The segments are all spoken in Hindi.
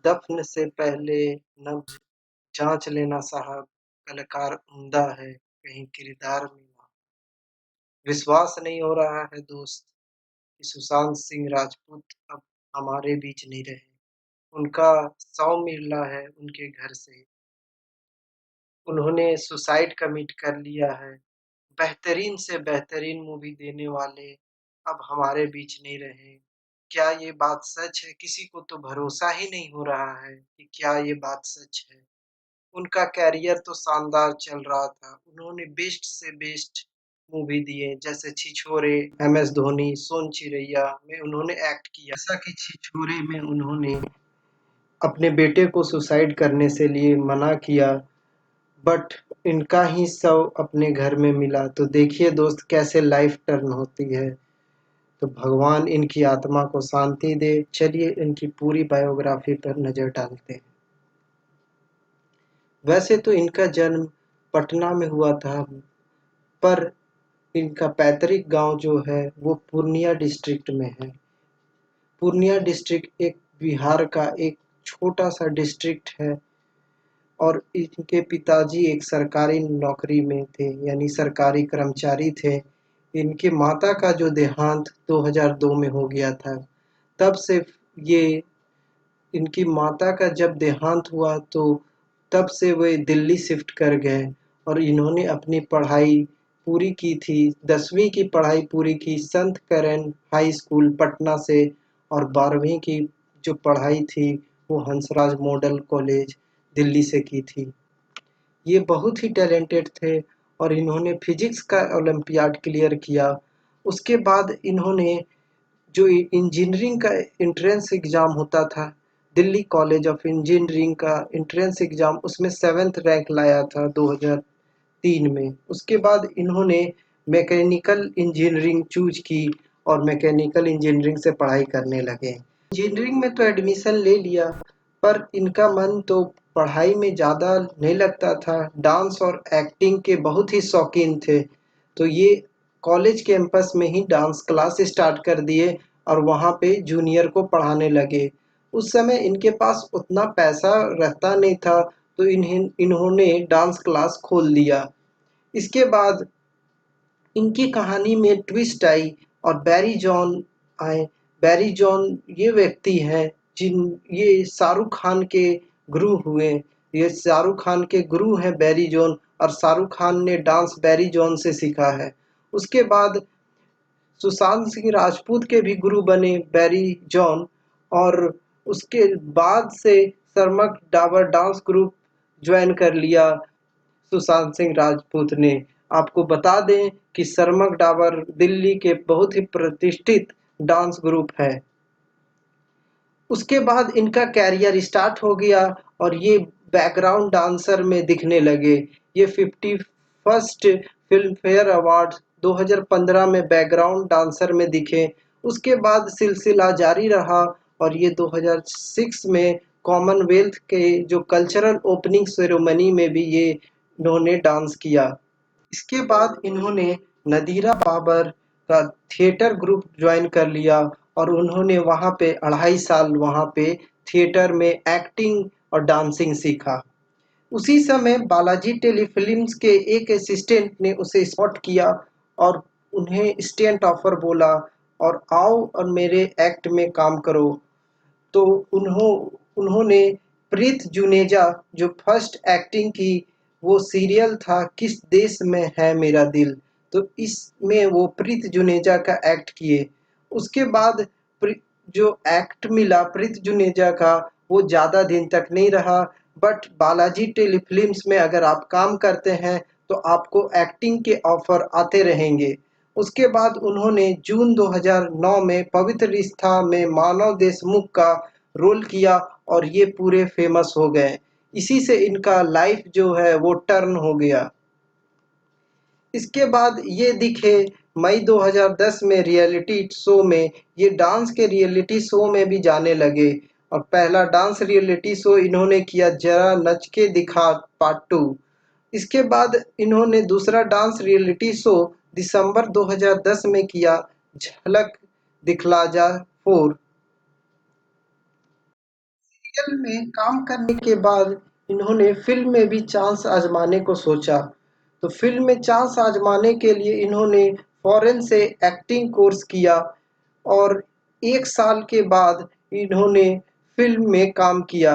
दफ्न से पहले नब्ज जांच लेना साहब, कलाकार उम्दा है कहीं किरदार में ना। विश्वास नहीं हो रहा है दोस्त कि सुशांत सिंह राजपूत अब हमारे बीच नहीं रहे। उनका 100 मिला है उनके घर से। उन्होंने सुसाइड कमिट कर लिया है। बेहतरीन से बेहतरीन मूवी देने वाले अब हमारे बीच नहीं रहे। क्या ये बात सच है? किसी को तो भरोसा ही नहीं हो रहा है कि क्या ये बात सच है। उनका करियर तो शानदार चल रहा था। उन्होंने बेस्ट से बेस्ट मूवी दिए, जैसे छिछोरे, एमएस धोनी, सोन चिरैया में उन्होंने एक्ट किया। जैसा कि छिछोरे में उन्होंने अपने बेटे को सुसाइड करने से लिए मना किया, बट इनका ही शव अपने घर में मिला। तो देखिए दोस्त कैसे लाइफ टर्न होती है। तो भगवान इनकी आत्मा को शांति दे। चलिए इनकी पूरी बायोग्राफी पर नजर डालते हैं। वैसे तो इनका जन्म पटना में हुआ था, पर इनका पैतृक गांव जो है वो पूर्णिया डिस्ट्रिक्ट में है। पूर्णिया डिस्ट्रिक्ट एक बिहार का एक छोटा सा डिस्ट्रिक्ट है और इनके पिताजी एक सरकारी नौकरी में थे, यानी सरकारी कर्मचारी थे। इनके माता का जो देहांत 2002 में हो गया था, तब से ये इनकी माता का जब देहांत हुआ तो तब से वे दिल्ली शिफ्ट कर गए और इन्होंने अपनी पढ़ाई पूरी की थी। 10वीं की पढ़ाई पूरी की संत करें हाई स्कूल पटना से और 12वीं की जो पढ़ाई थी वो हंसराज मॉडल कॉलेज दिल्ली से की थी। ये बहुत ही टैलेंटेड थे और इन्होंने फिजिक्स का ओलंपियाड क्लियर किया। उसके बाद इन्होंने जो इंजीनियरिंग का एंट्रेंस एग्ज़ाम होता था, दिल्ली कॉलेज ऑफ इंजीनियरिंग का एंट्रेंस एग्ज़ाम, उसमें 7th रैंक लाया था 2003 में। उसके बाद इन्होंने मैकेनिकल इंजीनियरिंग चूज़ की और मैकेनिकल इंजीनियरिंग से पढ़ाई करने लगे। इंजीनियरिंग में तो एडमिशन ले लिया, पर इनका मन तो पढ़ाई में ज़्यादा नहीं लगता था। डांस और एक्टिंग के बहुत ही शौकीन थे। तो ये कॉलेज कैंपस में ही डांस क्लास स्टार्ट कर दिए और वहाँ पे जूनियर को पढ़ाने लगे। उस समय इनके पास उतना पैसा रहता नहीं था, तो इन्होंने डांस क्लास खोल दिया। इसके बाद इनकी कहानी में ट्विस्ट आई और बैरी जॉन आए। बैरी जॉन ये व्यक्ति हैं जिन ये शाहरुख खान के गुरु हुए। ये शाहरुख खान के गुरु हैं बैरी जॉन, और शाहरुख खान ने डांस बैरी जॉन से सीखा है। उसके बाद सुशांत सिंह राजपूत के भी गुरु बने बैरी जॉन, और उसके बाद से सरमक डाबर डांस ग्रुप ज्वाइन कर लिया सुशांत सिंह राजपूत ने। आपको बता दें कि सरमक डाबर दिल्ली के बहुत ही प्रतिष्ठित डांस ग्रुप है। उसके बाद इनका कैरियर स्टार्ट हो गया और ये बैकग्राउंड डांसर में दिखने लगे। ये 51st फिल्म फेयर अवार्ड 2015 में बैकग्राउंड डांसर में दिखे। उसके बाद सिलसिला जारी रहा और ये 2006 में कॉमनवेल्थ के जो कल्चरल ओपनिंग सेरेमनी में भी ये इन्होंने डांस किया। इसके बाद इन्होंने नदीरा बाबर का थिएटर ग्रुप ज्वाइन कर लिया और उन्होंने वहाँ पे 2.5 साल वहाँ पे थिएटर में एक्टिंग और डांसिंग सीखा। उसी समय बालाजी टेलीफिल्म्स के एक असिस्टेंट ने उसे स्पॉट किया और उन्हें स्टेंट ऑफर बोला और आओ और मेरे एक्ट में काम करो। तो उन्होंने प्रीत जुनेजा जो फर्स्ट एक्टिंग की, वो सीरियल था किस देश में है मेरा दिल, तो इसमें वो प्रीत जुनेजा का एक्ट किए। उसके बाद जो एक्ट मिला प्रीत जुनेजा का वो ज़्यादा दिन तक नहीं रहा, बट बालाजी टेलीफिल्म्स में अगर आप काम करते हैं तो आपको एक्टिंग के ऑफर आते रहेंगे। उसके बाद उन्होंने जून 2009 में पवित्र रिश्ता में मानव देशमुख का रोल किया और ये पूरे फेमस हो गए। इसी से इनका लाइफ जो है वो टर्न हो गया। इसके बाद ये दिखे मई 2010 में रियलिटी शो में, ये डांस के रियलिटी शो में भी जाने लगे और पहला डांस रियलिटी शो इन्होंने किया जरा नच के दिखा पार्ट 2। इसके बाद इन्होंने दूसरा डांस रियलिटी शो दिसंबर 2010 में किया झलक दिखला जा 4। सीरियल में काम करने के बाद इन्होंने फिल्म में भी चांस आजमाने को सोचा। तो फिल्म में चांस आजमाने के लिए इन्होंने फॉरेन से एक्टिंग कोर्स किया और 1 साल के बाद इन्होंने फिल्म में काम किया।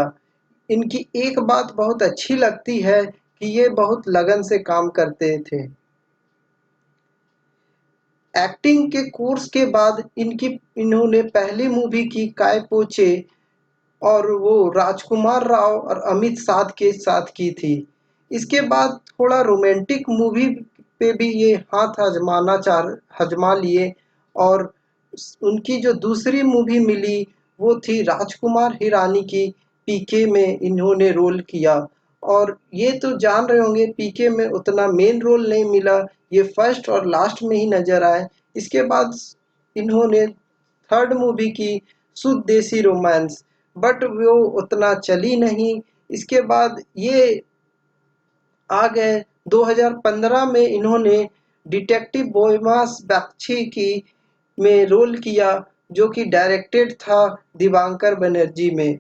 इनकी एक बात बहुत अच्छी लगती है कि ये बहुत लगन से काम करते थे। एक्टिंग के कोर्स के बाद इन्होंने पहली मूवी की काय पोचे और वो राजकुमार राव और अमित साध के साथ की थी। इसके बाद थोड़ा रोमांटिक मूवी पे भी ये हाथ आजमा लिए और उनकी जो दूसरी मूवी मिली वो थी राजकुमार हिरानी की पीके में इन्होंने रोल किया। और ये तो जान रहे होंगे पीके में उतना मेन रोल नहीं मिला, ये फर्स्ट और लास्ट में ही नजर आए। इसके बाद इन्होंने थर्ड मूवी की शुद्ध देसी रोमांस, बट वो उतना चली नहीं। इसके बाद ये आ गए 2015 में इन्होंने डिटेक्टिव बोयमास बख्शी की में रोल किया जो कि डायरेक्टेड था दिवांकर बनर्जी में।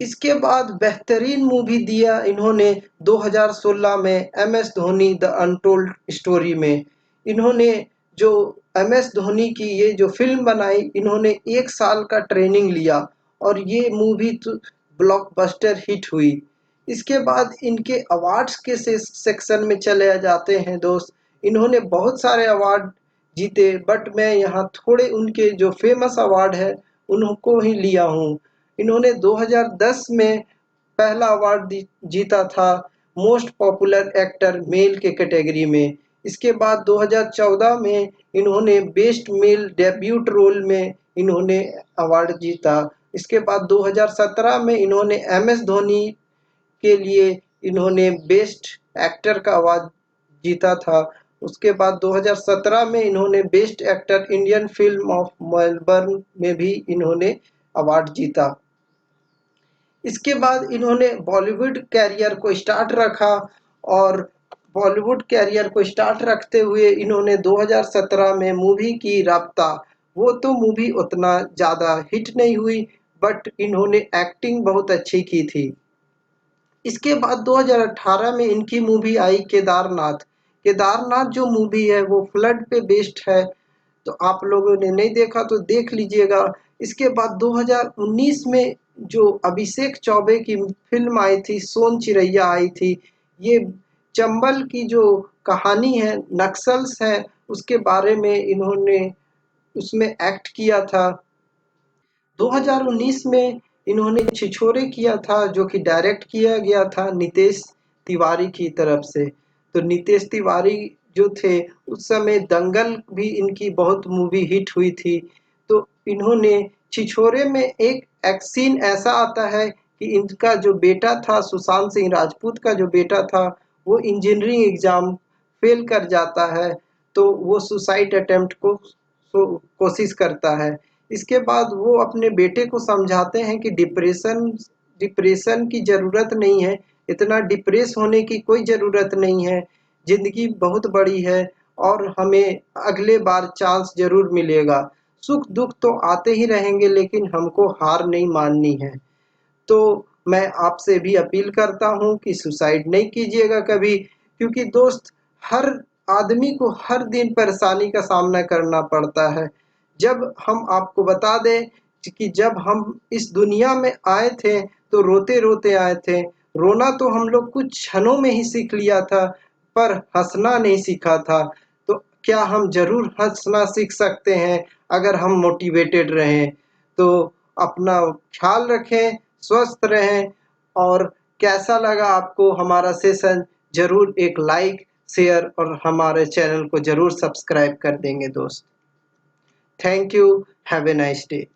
इसके बाद बेहतरीन मूवी दिया इन्होंने 2016 में M S Dhoni the untold story में। इन्होंने जो एम एस धोनी की ये जो फिल्म बनाई, इन्होंने 1 साल का ट्रेनिंग लिया और ये मूवी तो ब्लॉकबस्टर हिट हुई। इसके बाद इनके अवार्ड्स के सेक्शन में चले जाते हैं दोस्त। इन्होंने बहुत सारे अवार्ड जीते, बट मैं यहाँ थोड़े उनके जो फेमस अवार्ड है उनको ही लिया हूँ। इन्होंने 2010 में पहला अवार्ड जीता था मोस्ट पॉपुलर एक्टर मेल के कैटेगरी में। इसके बाद 2014 में इन्होंने बेस्ट मेल डेब्यूट रोल में इन्होंने अवार्ड जीता। इसके बाद 2017 में इन्होंने एम एस धोनी के लिए इन्होंने बेस्ट एक्टर का अवार्ड जीता था। उसके बाद 2017 में इन्होंने best actor Indian film of Melbourne में भी इन्होंने अवार्ड जीता। इसके बाद इन्होंने बॉलीवुड कैरियर को स्टार्ट रखा और बॉलीवुड कैरियर को स्टार्ट रखते हुए इन्होंने 2017 में मूवी की राब्ता। वो तो मूवी उतना ज़्यादा हिट नहीं हुई, बट इन्होंने एक्टिंग बहुत अच्छी की थी। इसके बाद 2018 में इनकी मूवी आई केदारनाथ। केदारनाथ जो मूवी है वो फ्लड पे बेस्ड है, तो आप लोगों ने नहीं देखा तो देख लीजिएगा। इसके बाद 2019 में जो अभिषेक चौबे की फ़िल्म आई थी, सोन चिरैया आई थी। ये चंबल की जो कहानी है, नक्सल्स हैं, उसके बारे में इन्होंने उसमें एक्ट किया था। 2019 में इन्होंने छिछोरे किया था जो कि डायरेक्ट किया गया था नितेश तिवारी की तरफ से। तो नितेश तिवारी जो थे उस समय दंगल भी इनकी बहुत मूवी हिट हुई थी। तो इन्होंने छिछोरे में एक सीन ऐसा आता है कि इनका जो बेटा था सुशांत सिंह राजपूत का जो बेटा था वो इंजीनियरिंग एग्जाम फेल कर जाता है, तो वो सुसाइड अटेम्प्ट को कोशिश करता है। इसके बाद वो अपने बेटे को समझाते हैं कि डिप्रेशन की ज़रूरत नहीं है, इतना डिप्रेस होने की कोई ज़रूरत नहीं है, ज़िंदगी बहुत बड़ी है और हमें अगले बार चांस ज़रूर मिलेगा। सुख-दुःख तो आते ही रहेंगे लेकिन हमको हार नहीं माननी है। तो मैं आपसे भी अपील करता हूँ कि सुसाइड नहीं कीजिएगा कभी, क्योंकि दोस्त हर आदमी को हर दिन परेशानी का सामना करना पड़ता है। जब हम आपको बता दें कि जब हम इस दुनिया में आए थे तो रोते-रोते आए थे। रोना तो हम लोग कुछ क्षणों में ही सीख लिया था, पर हँसना नहीं सीखा था। तो क्या हम ज़रूर हँसना सीख सकते हैं अगर हम मोटिवेटेड रहें। तो अपना ख्याल रखें, स्वस्थ रहें और कैसा लगा आपको हमारा सेशन ज़रूर एक लाइक, शेयर और हमारे चैनल को ज़रूर सब्सक्राइब कर देंगे दोस्त। Thank you. Have a nice day.